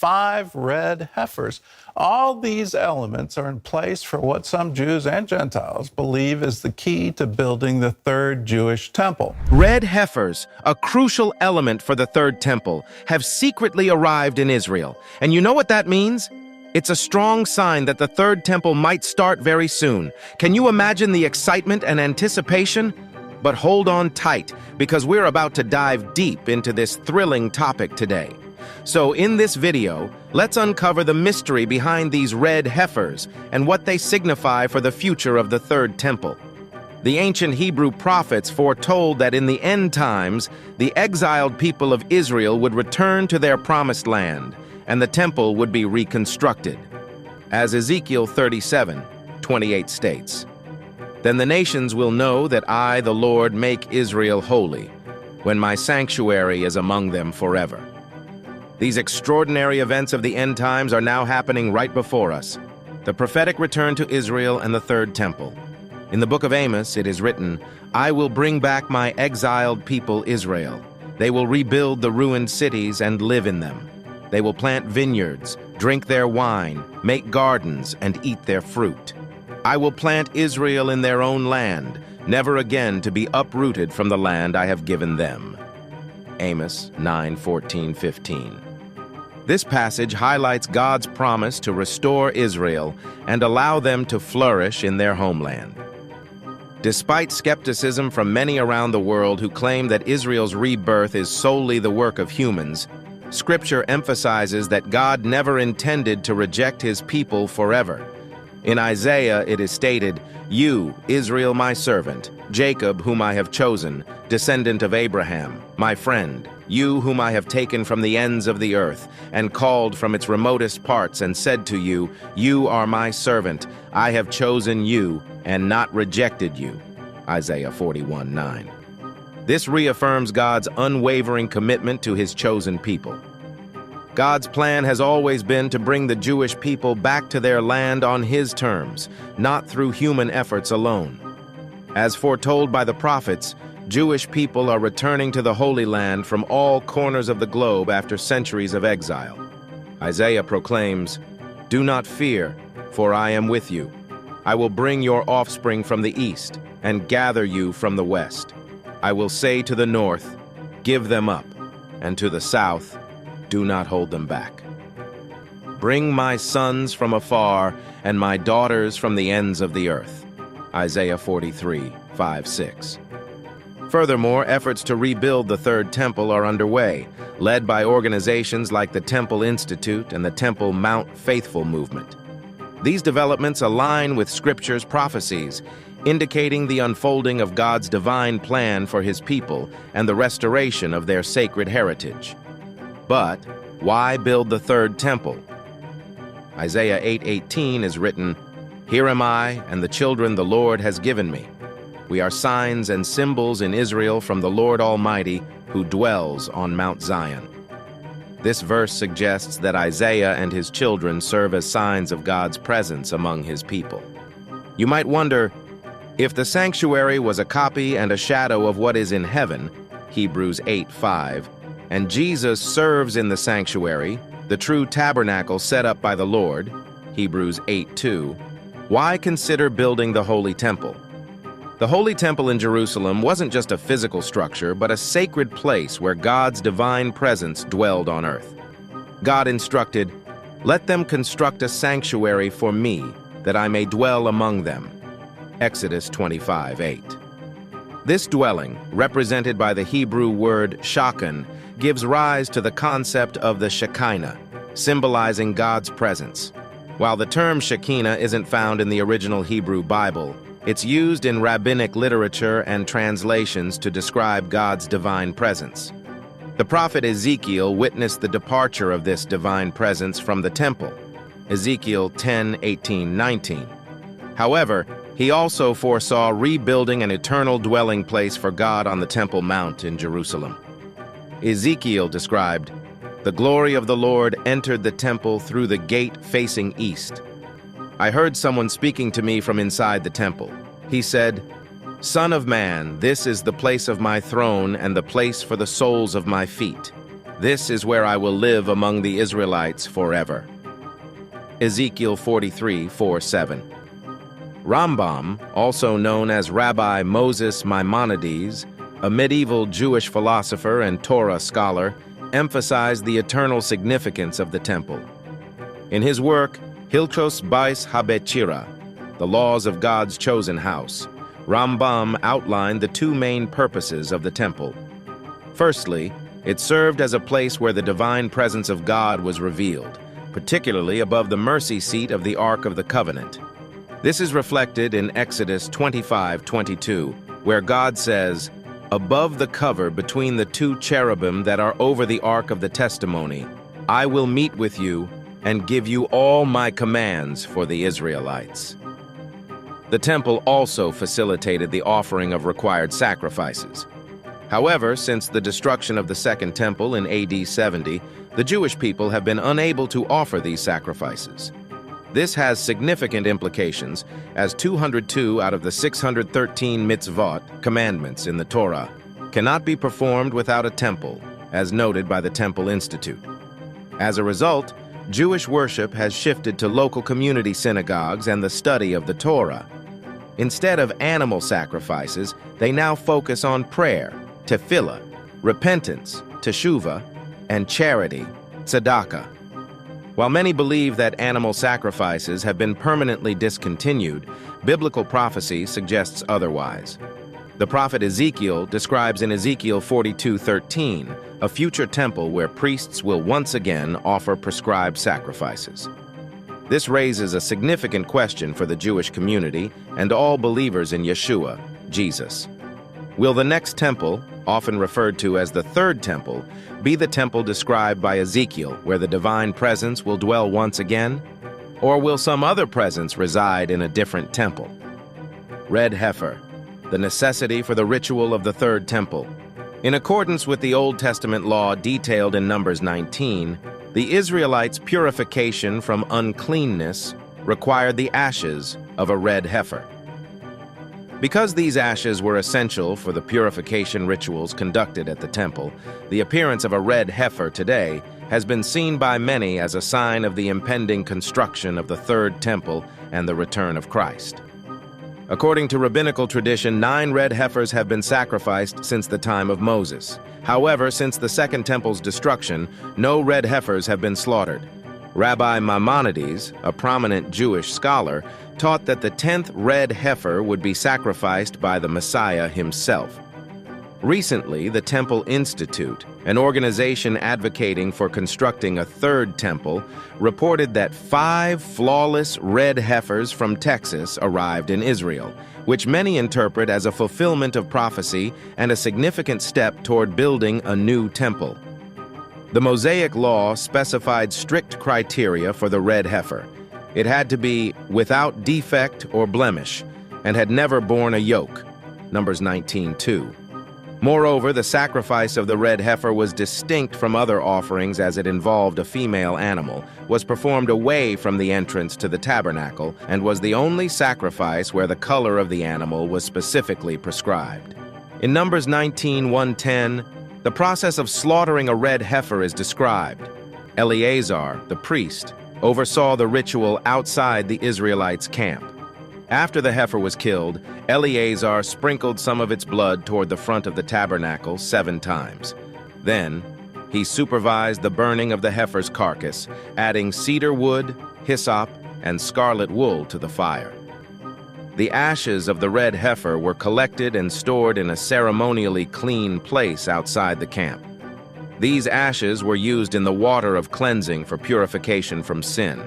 5 red heifers. All these elements are in place for what some Jews and Gentiles believe is the key to building the third Jewish temple. Red heifers, a crucial element for the third temple, have secretly arrived in Israel. And you know what that means? It's a strong sign that the third temple might start very soon. Can you imagine the excitement and anticipation? But hold on tight, because we're about to dive deep into this thrilling topic today. So in this video, let's uncover the mystery behind these red heifers and what they signify for the future of the third temple. The ancient Hebrew prophets foretold that in the end times, the exiled people of Israel would return to their promised land, and the temple would be reconstructed. As Ezekiel 37:28 states, "Then the nations will know that I, the Lord, make Israel holy, when my sanctuary is among them forever." These extraordinary events of the end times are now happening right before us. The prophetic return to Israel and the third temple. In the book of Amos, it is written, "I will bring back my exiled people Israel. They will rebuild the ruined cities and live in them. They will plant vineyards, drink their wine, make gardens, and eat their fruit. I will plant Israel in their own land, never again to be uprooted from the land I have given them." Amos 9:14-15. This passage highlights God's promise to restore Israel and allow them to flourish in their homeland. Despite skepticism from many around the world who claim that Israel's rebirth is solely the work of humans, Scripture emphasizes that God never intended to reject his people forever. In Isaiah, it is stated, "You, Israel my servant, Jacob whom I have chosen, descendant of Abraham, my friend, you whom I have taken from the ends of the earth, and called from its remotest parts, and said to you, You are my servant, I have chosen you, and not rejected you." Isaiah 41:9. This reaffirms God's unwavering commitment to his chosen people. God's plan has always been to bring the Jewish people back to their land on his terms, not through human efforts alone. As foretold by the prophets, Jewish people are returning to the Holy Land from all corners of the globe after centuries of exile. Isaiah proclaims, "Do not fear, for I am with you. I will bring your offspring from the east and gather you from the west. I will say to the north, Give them up, and to the south, do not hold them back. Bring my sons from afar and my daughters from the ends of the earth." Isaiah 43:5-6. Furthermore, efforts to rebuild the third temple are underway, led by organizations like the Temple Institute and the Temple Mount Faithful movement. These developments align with Scripture's prophecies, indicating the unfolding of God's divine plan for his people and the restoration of their sacred heritage. But why build the third temple? Isaiah 8:18 is written, "Here am I and the children the Lord has given me. We are signs and symbols in Israel from the Lord Almighty, who dwells on Mount Zion." This verse suggests that Isaiah and his children serve as signs of God's presence among his people. You might wonder, if the sanctuary was a copy and a shadow of what is in heaven, Hebrews 8:5, and Jesus serves in the sanctuary, the true tabernacle set up by the Lord, Hebrews 8:2, why consider building the Holy Temple? The Holy Temple in Jerusalem wasn't just a physical structure, but a sacred place where God's divine presence dwelled on earth. God instructed, "Let them construct a sanctuary for me, that I may dwell among them." Exodus 25:8. This dwelling, represented by the Hebrew word shakan, gives rise to the concept of the Shekinah, symbolizing God's presence. While the term Shekinah isn't found in the original Hebrew Bible, it's used in rabbinic literature and translations to describe God's divine presence. The prophet Ezekiel witnessed the departure of this divine presence from the temple, Ezekiel 10:18-19. However, he also foresaw rebuilding an eternal dwelling place for God on the Temple Mount in Jerusalem. Ezekiel described, "The glory of the Lord entered the temple through the gate facing east. I heard someone speaking to me from inside the temple. He said, 'Son of man, this is the place of my throne and the place for the soles of my feet. This is where I will live among the Israelites forever. Ezekiel 43:4-7. Rambam, also known as Rabbi Moses Maimonides, a medieval Jewish philosopher and Torah scholar, emphasized the eternal significance of the temple. In his work, Hilchos Bais HaBechira, The Laws of God's Chosen House, Rambam outlined the two main purposes of the temple. Firstly, it served as a place where the divine presence of God was revealed, particularly above the mercy seat of the Ark of the Covenant. This is reflected in Exodus 25:22, where God says, "Above the cover between the two cherubim that are over the Ark of the Testimony, I will meet with you and give you all my commands for the Israelites." The temple also facilitated the offering of required sacrifices. However, since the destruction of the Second Temple in AD 70, the Jewish people have been unable to offer these sacrifices. This has significant implications, as 202 out of the 613 mitzvot, commandments in the Torah, cannot be performed without a temple, as noted by the Temple Institute. As a result, Jewish worship has shifted to local community synagogues and the study of the Torah. Instead of animal sacrifices, they now focus on prayer, tefillah, repentance, teshuvah, and charity, tzedakah. While many believe that animal sacrifices have been permanently discontinued, biblical prophecy suggests otherwise. The prophet Ezekiel describes in Ezekiel 42:13 a future temple where priests will once again offer prescribed sacrifices. This raises a significant question for the Jewish community and all believers in Yeshua, Jesus. Will the next temple, often referred to as the third temple, be the temple described by Ezekiel, where the divine presence will dwell once again? Or will some other presence reside in a different temple? Red heifer, the necessity for the ritual of the third temple. In accordance with the Old Testament law detailed in Numbers 19, the Israelites' purification from uncleanness required the ashes of a red heifer. Because these ashes were essential for the purification rituals conducted at the temple, the appearance of a red heifer today has been seen by many as a sign of the impending construction of the third temple and the return of Christ. According to rabbinical tradition, 9 red heifers have been sacrificed since the time of Moses. However, since the Second Temple's destruction, no red heifers have been slaughtered. Rabbi Maimonides, a prominent Jewish scholar, taught that the 10th red heifer would be sacrificed by the Messiah himself. Recently, the Temple Institute, an organization advocating for constructing a third temple, reported that 5 flawless red heifers from Texas arrived in Israel, which many interpret as a fulfillment of prophecy and a significant step toward building a new temple. The Mosaic Law specified strict criteria for the red heifer. It had to be without defect or blemish and had never borne a yoke, Numbers 19:2. Moreover, the sacrifice of the red heifer was distinct from other offerings as it involved a female animal, was performed away from the entrance to the tabernacle, and was the only sacrifice where the color of the animal was specifically prescribed. In Numbers 19:1-10, the process of slaughtering a red heifer is described. Eleazar, the priest, oversaw the ritual outside the Israelites' camp. After the heifer was killed, Eleazar sprinkled some of its blood toward the front of the tabernacle 7 times. Then, he supervised the burning of the heifer's carcass, adding cedar wood, hyssop, and scarlet wool to the fire. The ashes of the red heifer were collected and stored in a ceremonially clean place outside the camp. These ashes were used in the water of cleansing for purification from sin.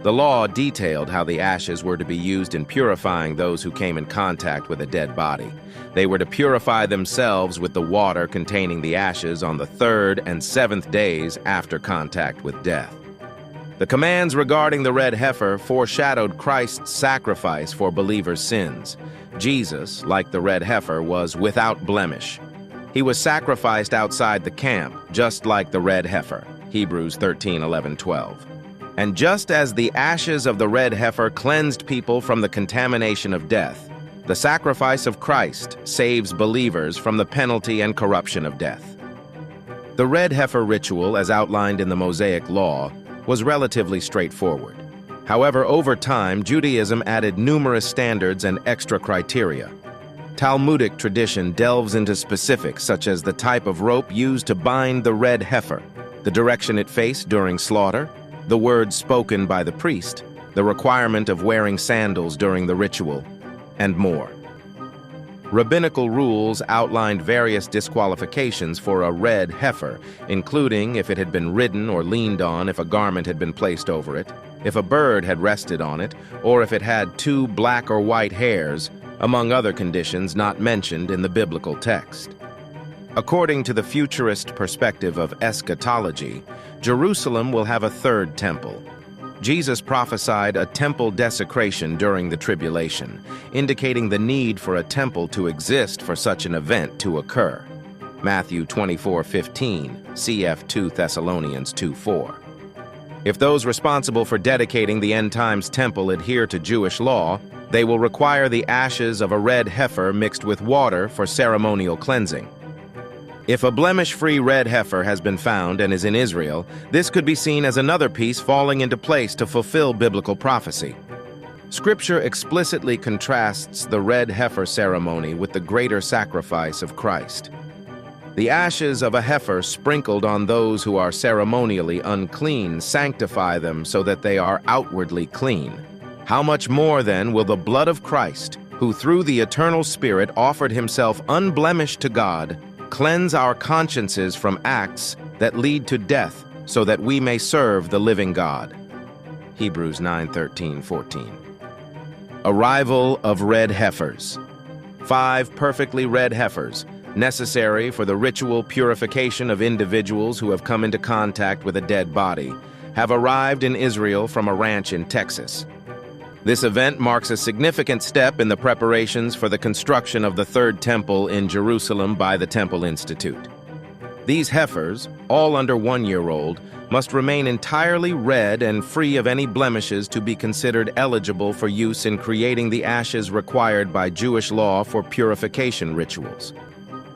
The law detailed how the ashes were to be used in purifying those who came in contact with a dead body. They were to purify themselves with the water containing the ashes on the 3rd and 7th days after contact with death. The commands regarding the red heifer foreshadowed Christ's sacrifice for believers' sins. Jesus, like the red heifer, was without blemish. He was sacrificed outside the camp, just like the red heifer, Hebrews 13:11-12. And just as the ashes of the red heifer cleansed people from the contamination of death, the sacrifice of Christ saves believers from the penalty and corruption of death. The red heifer ritual, as outlined in the Mosaic Law, was relatively straightforward. However, over time, Judaism added numerous standards and extra criteria. Talmudic tradition delves into specifics such as the type of rope used to bind the red heifer, the direction it faced during slaughter, the words spoken by the priest, the requirement of wearing sandals during the ritual, and more. Rabbinical rules outlined various disqualifications for a red heifer, including if it had been ridden or leaned on, if a garment had been placed over it, if a bird had rested on it, or if it had 2 black or white hairs, among other conditions not mentioned in the biblical text. According to the futurist perspective of eschatology, Jerusalem will have a 3rd temple. Jesus prophesied a temple desecration during the tribulation, indicating the need for a temple to exist for such an event to occur. Matthew 24:15, cf 2 Thessalonians 2:4. If those responsible for dedicating the end times temple adhere to Jewish law, they will require the ashes of a red heifer mixed with water for ceremonial cleansing. If a blemish-free red heifer has been found and is in Israel, this could be seen as another piece falling into place to fulfill biblical prophecy. Scripture explicitly contrasts the red heifer ceremony with the greater sacrifice of Christ. The ashes of a heifer sprinkled on those who are ceremonially unclean sanctify them so that they are outwardly clean. How much more then will the blood of Christ, who through the eternal Spirit offered himself unblemished to God, cleanse our consciences from acts that lead to death so that we may serve the living God. Hebrews 9:13-14. Arrival of red heifers. 5 perfectly red heifers, necessary for the ritual purification of individuals who have come into contact with a dead body, have arrived in Israel from a ranch in Texas. This event marks a significant step in the preparations for the construction of the 3rd temple in Jerusalem by the Temple Institute. These heifers, all under 1-year-old, must remain entirely red and free of any blemishes to be considered eligible for use in creating the ashes required by Jewish law for purification rituals.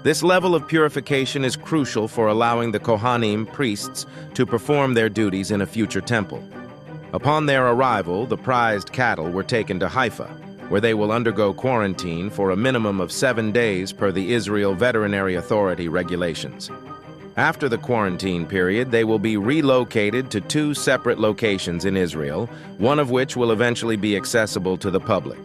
This level of purification is crucial for allowing the Kohanim priests to perform their duties in a future temple. Upon their arrival, the prized cattle were taken to Haifa, where they will undergo quarantine for a minimum of 7 days per the Israel Veterinary Authority regulations. After the quarantine period, they will be relocated to 2 separate locations in Israel, one of which will eventually be accessible to the public.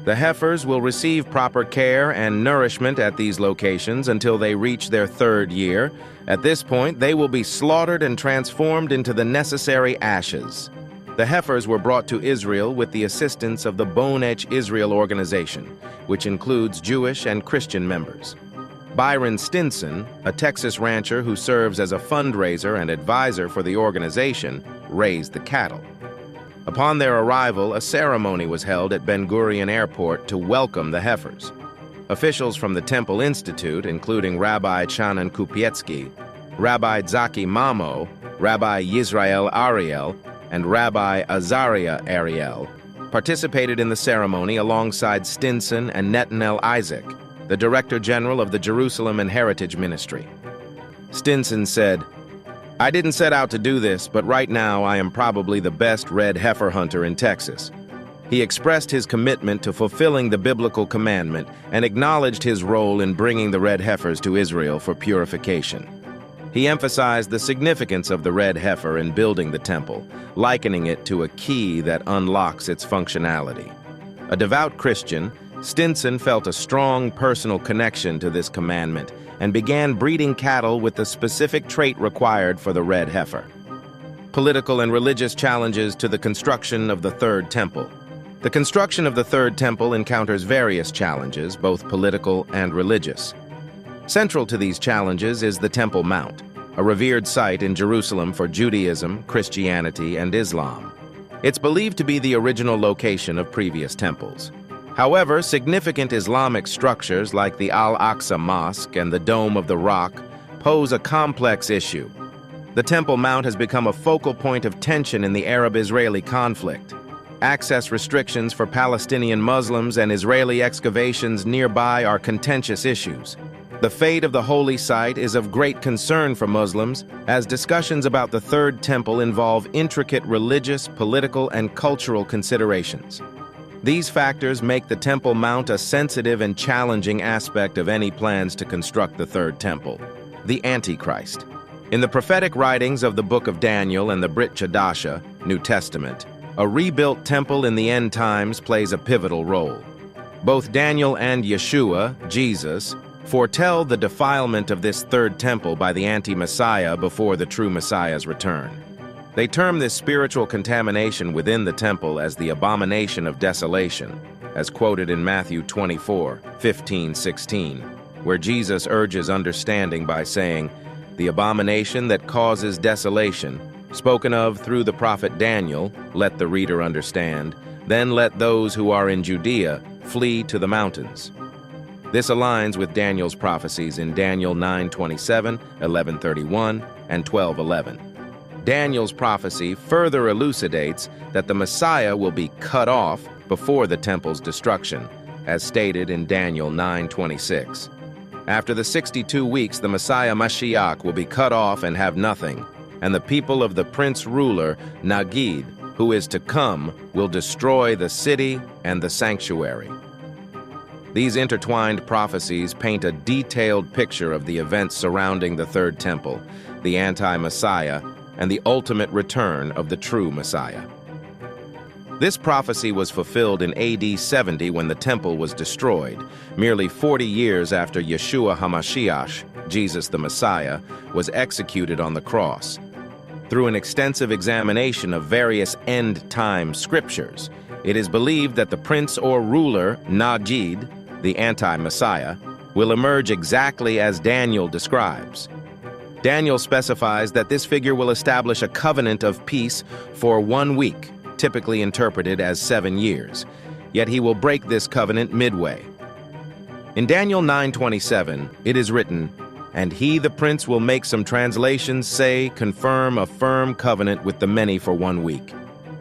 The heifers will receive proper care and nourishment at these locations until they reach their 3rd year. At this point, they will be slaughtered and transformed into the necessary ashes. The heifers were brought to Israel with the assistance of the Bone Edge Israel organization, which includes Jewish and Christian members. Byron Stinson, a Texas rancher who serves as a fundraiser and advisor for the organization, raised the cattle. Upon their arrival, a ceremony was held at Ben Gurion Airport to welcome the heifers. Officials from the Temple Institute, including Rabbi Chanan Kupietsky, Rabbi Zaki Mamo, Rabbi Yisrael Ariel, and Rabbi Azariah Ariel, participated in the ceremony alongside Stinson and Netanel Isaac, the Director General of the Jerusalem and Heritage Ministry. Stinson said, "I didn't set out to do this, but right now I am probably the best red heifer hunter in Texas." He expressed his commitment to fulfilling the biblical commandment and acknowledged his role in bringing the red heifers to Israel for purification. He emphasized the significance of the red heifer in building the temple, likening it to a key that unlocks its functionality. A devout Christian, Stinson felt a strong personal connection to this commandment and began breeding cattle with the specific trait required for the red heifer. Political and religious challenges to the construction of the 3rd temple. The construction of the 3rd temple encounters various challenges, both political and religious. Central to these challenges is the Temple Mount, a revered site in Jerusalem for Judaism, Christianity, and Islam. It's believed to be the original location of previous temples. However, significant Islamic structures like the Al-Aqsa Mosque and the Dome of the Rock pose a complex issue. The Temple Mount has become a focal point of tension in the Arab-Israeli conflict. Access restrictions for Palestinian Muslims and Israeli excavations nearby are contentious issues. The fate of the holy site is of great concern for Muslims, as discussions about the Third Temple involve intricate religious, political, and cultural considerations. These factors make the Temple Mount a sensitive and challenging aspect of any plans to construct the Third Temple. The Antichrist. In the prophetic writings of the Book of Daniel and the Brit Chadasha, New Testament, a rebuilt temple in the end times plays a pivotal role. Both Daniel and Yeshua, Jesus, foretell the defilement of this third temple by the anti-Messiah before the true Messiah's return. They term this spiritual contamination within the temple as the abomination of desolation, as quoted in Matthew 24:15-16, where Jesus urges understanding by saying, "The abomination that causes desolation, spoken of through the prophet Daniel, let the reader understand, then let those who are in Judea flee to the mountains." This aligns with Daniel's prophecies in Daniel 9:27, 11:31, and 12:11. Daniel's prophecy further elucidates that the Messiah will be cut off before the temple's destruction, as stated in Daniel 9:26. After the 62 weeks, the Messiah Mashiach will be cut off and have nothing, and the people of the prince-ruler, Nagid, who is to come, will destroy the city and the sanctuary. These intertwined prophecies paint a detailed picture of the events surrounding the Third Temple, the anti-Messiah, and the ultimate return of the true Messiah. This prophecy was fulfilled in AD 70 when the temple was destroyed, merely 40 years after Yeshua HaMashiach, Jesus the Messiah, was executed on the cross. Through an extensive examination of various end-time scriptures, it is believed that the prince or ruler, Nagid, the anti-Messiah, will emerge exactly as Daniel describes. Daniel specifies that this figure will establish a covenant of peace for 1 week, typically interpreted as 7 years, yet he will break this covenant midway. In Daniel 9:27, it is written, "And he, the prince, will make," some translations say, confirm a firm covenant with the many for 1 week.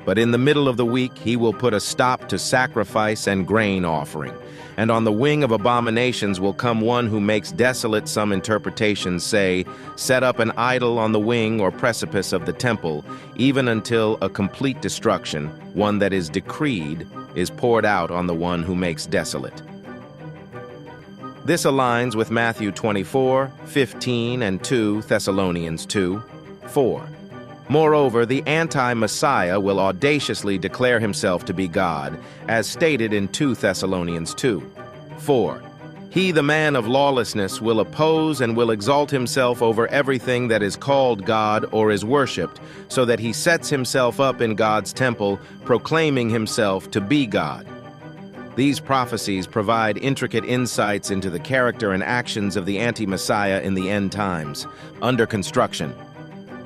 But in the middle of the week, he will put a stop to sacrifice and grain offering. And on the wing of abominations will come one who makes desolate, some interpretations say, set up an idol on the wing or precipice of the temple, even until a complete destruction, one that is decreed, is poured out on the one who makes desolate. This aligns with Matthew 24:15 and 2 Thessalonians 2:4. Moreover, the anti-Messiah will audaciously declare himself to be God, as stated in 2 Thessalonians 2:4. He, the man of lawlessness, will oppose and will exalt himself over everything that is called God or is worshipped, so that he sets himself up in God's temple, proclaiming himself to be God. These prophecies provide intricate insights into the character and actions of the anti-Messiah in the end times. Under construction.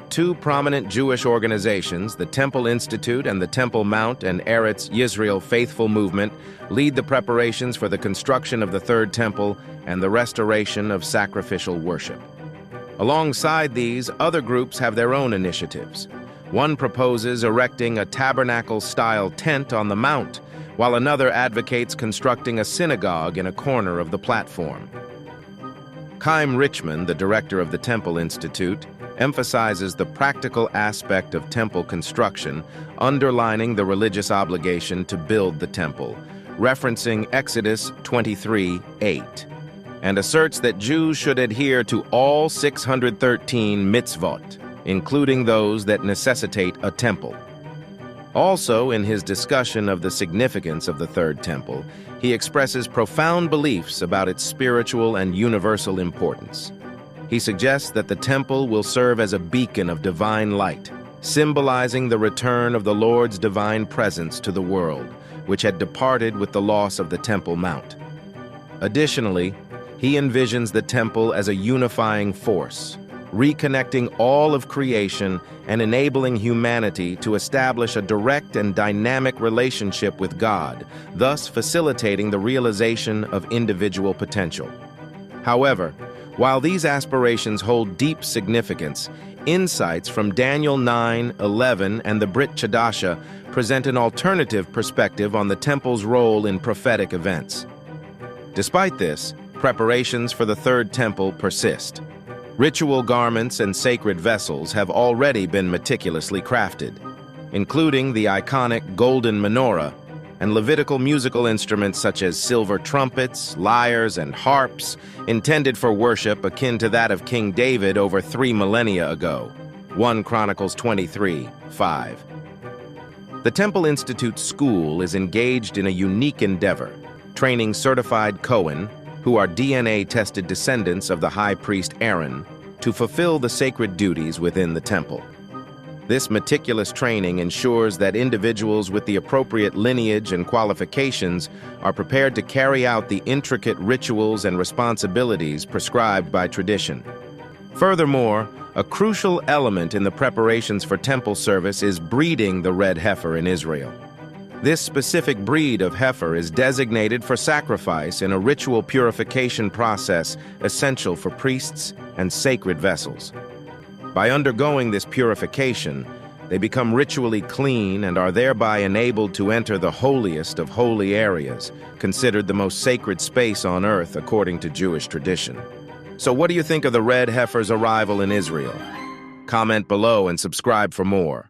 2 prominent Jewish organizations, the Temple Institute and the Temple Mount and Eretz Yisrael Faithful Movement, lead the preparations for the construction of the Third Temple and the restoration of sacrificial worship. Alongside these, other groups have their own initiatives. One proposes erecting a tabernacle-style tent on the Mount, while another advocates constructing a synagogue in a corner of the platform. Chaim Richman, the director of the Temple Institute, emphasizes the practical aspect of temple construction, underlining the religious obligation to build the temple, referencing Exodus 23:8, and asserts that Jews should adhere to all 613 mitzvot, including those that necessitate a temple. Also, in his discussion of the significance of the Third Temple, he expresses profound beliefs about its spiritual and universal importance. He suggests that the temple will serve as a beacon of divine light, symbolizing the return of the Lord's divine presence to the world, which had departed with the loss of the Temple Mount. Additionally, he envisions the temple as a unifying force, reconnecting all of creation and enabling humanity to establish a direct and dynamic relationship with God, thus facilitating the realization of individual potential. However, while these aspirations hold deep significance, insights from Daniel 9:11 and the Brit Chadasha present an alternative perspective on the temple's role in prophetic events. Despite this, preparations for the third temple persist. Ritual garments and sacred vessels have already been meticulously crafted, including the iconic golden menorah and Levitical musical instruments such as silver trumpets, lyres, and harps, intended for worship akin to that of King David over 3 millennia ago. 1 Chronicles 23:5. The Temple Institute School is engaged in a unique endeavor, training certified Cohen, who are DNA-tested descendants of the high priest Aaron, to fulfill the sacred duties within the temple. This meticulous training ensures that individuals with the appropriate lineage and qualifications are prepared to carry out the intricate rituals and responsibilities prescribed by tradition. Furthermore, a crucial element in the preparations for temple service is breeding the red heifer in Israel. This specific breed of heifer is designated for sacrifice in a ritual purification process essential for priests and sacred vessels. By undergoing this purification, they become ritually clean and are thereby enabled to enter the holiest of holy areas, considered the most sacred space on earth according to Jewish tradition. So what do you think of the red heifer's arrival in Israel? Comment below and subscribe for more.